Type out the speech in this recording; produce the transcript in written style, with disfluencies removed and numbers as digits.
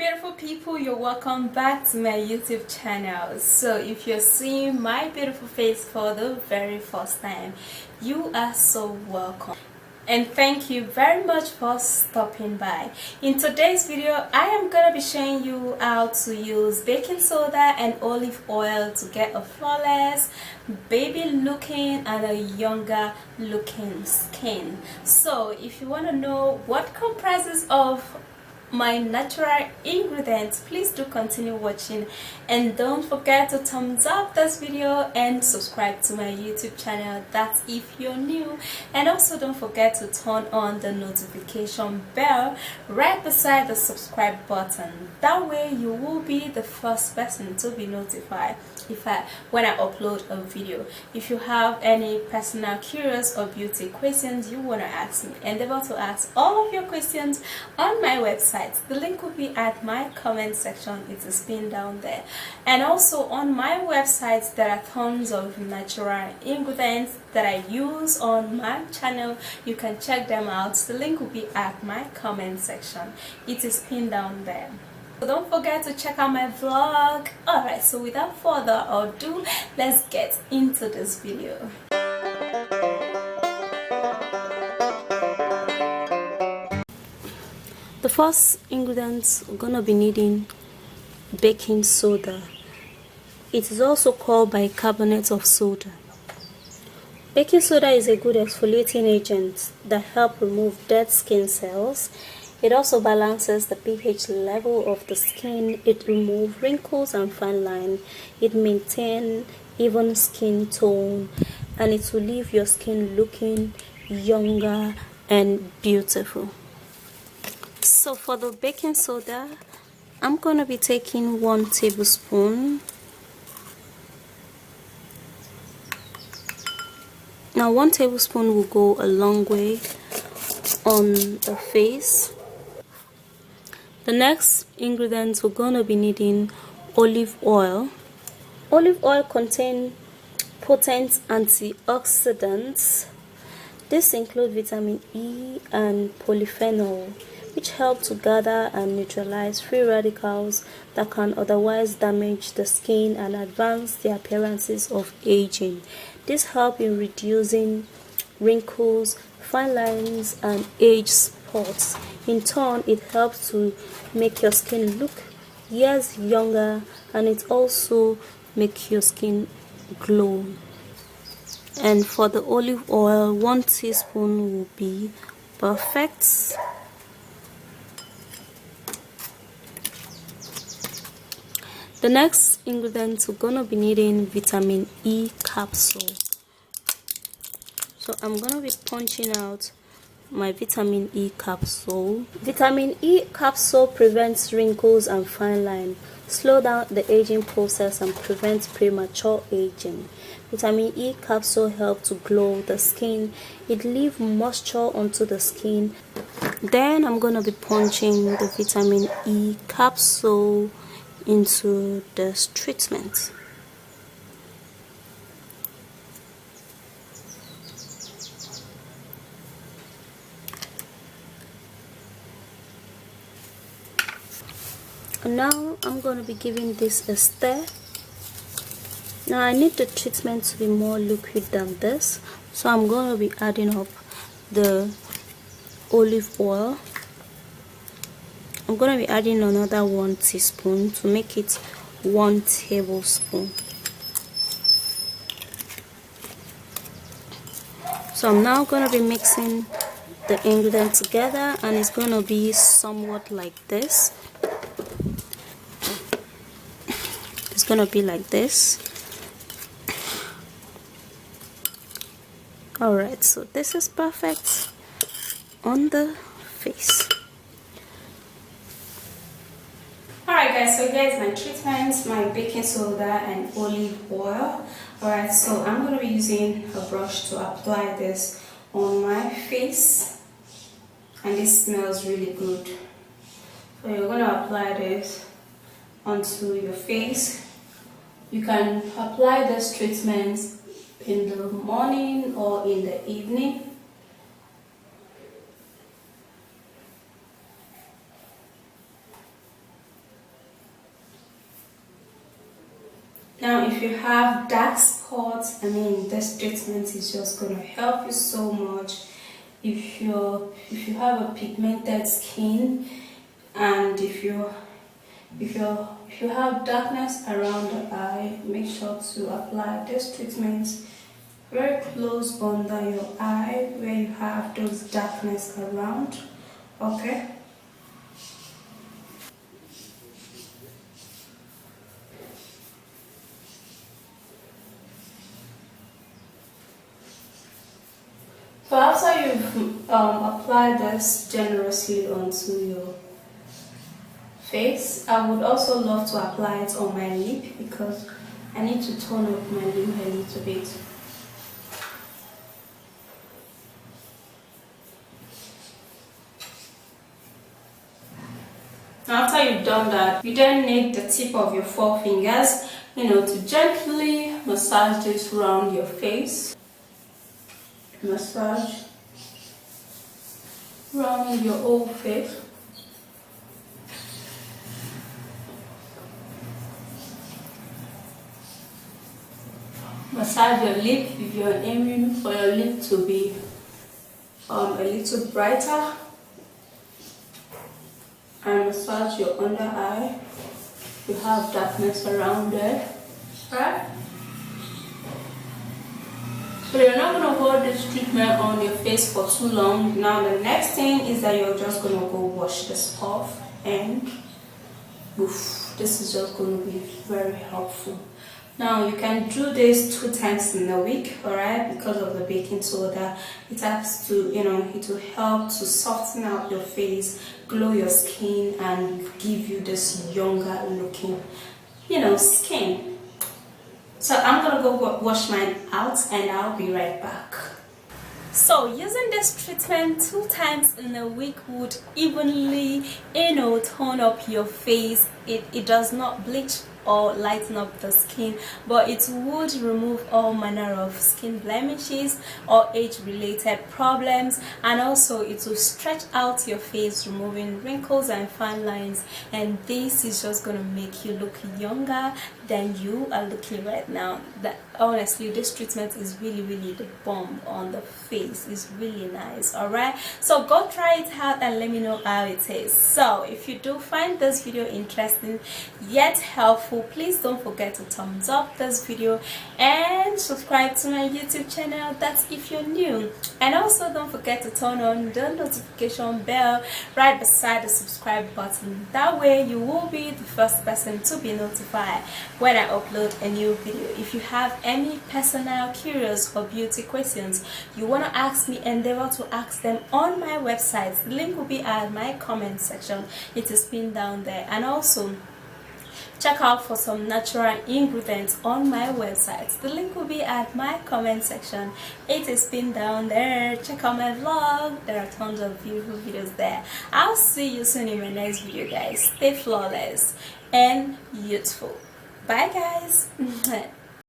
beautiful people, you're welcome back to my YouTube channel. So if you're seeing my beautiful face for the very first time, you are so welcome and thank you very much for stopping by. In today's video, I am gonna be showing you how to use baking soda and olive oil to get a flawless, baby looking and a younger looking skin. So if you want to know what comprises of my natural ingredients, please do continue watching and don't forget to thumbs up this video and subscribe to my YouTube channel, that's if you're new, and also don't forget to turn on the notification bell right beside the subscribe button. That way you will be the first person to be notified when I upload a video. If you have any personal, curious or beauty questions you want to ask me, endeavor to ask all of your questions on my website. The link will be at my comment section, it is pinned down there. And also on my website there are tons of natural ingredients that I use on my channel. You can check them out. The link will be at my comment section, it is pinned down there. So don't forget to check out my vlog. Alright, so without further ado, let's get into this video. The first ingredients we're gonna be needing baking soda. It is also called bicarbonate of soda. Baking soda is a good exfoliating agent that helps remove dead skin cells. It also balances the pH level of the skin. It removes wrinkles and fine lines. It maintains even skin tone, and it will leave your skin looking younger and beautiful. So for the baking soda, I'm going to be taking 1 tablespoon. Now 1 tablespoon will go a long way on the face. The next ingredients we're going to be needing olive oil. Olive oil contains potent antioxidants. This includes vitamin E and polyphenol, which help to gather and neutralize free radicals that can otherwise damage the skin and advance the appearances of aging. This helps in reducing wrinkles, fine lines, and age spots. In turn, it helps to make your skin look years younger, and it also makes your skin glow. And for the olive oil, 1 teaspoon will be perfect. The next ingredients we're gonna be needing vitamin E capsule. So I'm gonna be punching out my vitamin E capsule. Vitamin E capsule prevents wrinkles and fine lines, slow down the aging process, and prevents premature aging. Vitamin E capsule helps to glow the skin. It leaves moisture onto the skin. Then I'm gonna be punching the vitamin E capsule into this treatment. And now I'm going to be giving this a stir. Now I need the treatment to be more liquid than this, so I'm going to be adding up the olive oil. I'm going to be adding another 1 teaspoon to make it 1 tablespoon. So I'm now going to be mixing the ingredients together, and it's going to be somewhat like this. It's going to be like this. Alright, so this is perfect on the face. Alright guys, so here's my treatments, my baking soda and olive oil. Alright, so I'm going to be using a brush to apply this on my face, and this smells really good. So you're going to apply this onto your face. You can apply this treatment in the morning or in the evening. Now if you have dark spots, I mean this treatment is just going to help you so much. If you have a pigmented skin, and if you have darkness around the eye, make sure to apply this treatment very close under your eye where you have those darkness around. Okay. So after you've applied this generously onto your face, I would also love to apply it on my lip because I need to tone up my lip a little bit. After you've done that, you then need the tip of your forefingers, to gently massage this around your face. Massage around your whole face. Massage your lip if you're aiming for your lip to be a little brighter. And massage your under eye. You have darkness around there, right? So you're not going to hold this treatment on your face for too long. Now the next thing is that you're just going to go wash this off, and oof, this is just going to be very helpful. Now you can do this 2 times in a week, alright, because of the baking soda. It has to, it will help to soften out your face, glow your skin, and give you this younger looking, skin. So I'm gonna go wash mine out and I'll be right back. So using this treatment 2 times in a week would evenly, tone up your face. It does not bleach or lighten up the skin, but it would remove all manner of skin blemishes or age-related problems, and also it will stretch out your face, removing wrinkles and fine lines, and this is just going to make you look younger than you are looking right now. Honestly, this treatment is really the bomb on the face. It's really nice. Alright, so go try it out and let me know how it is. So if you do find this video interesting yet helpful, please don't forget to thumbs up this video and subscribe to my YouTube channel. That's if you're new, and also don't forget to turn on the notification bell right beside the subscribe button. That way you will be the first person to be notified when I upload a new video. If you have any personal, curious or beauty questions you want to ask me, endeavor to ask them on my website. The link will be at my comment section. It is pinned down there, and also check out for some natural ingredients on my website. The link will be at my comment section. It is pinned down there. Check out my vlog. There are tons of beautiful videos there. I'll see you soon in my next video, guys. Stay flawless and youthful. Bye, guys.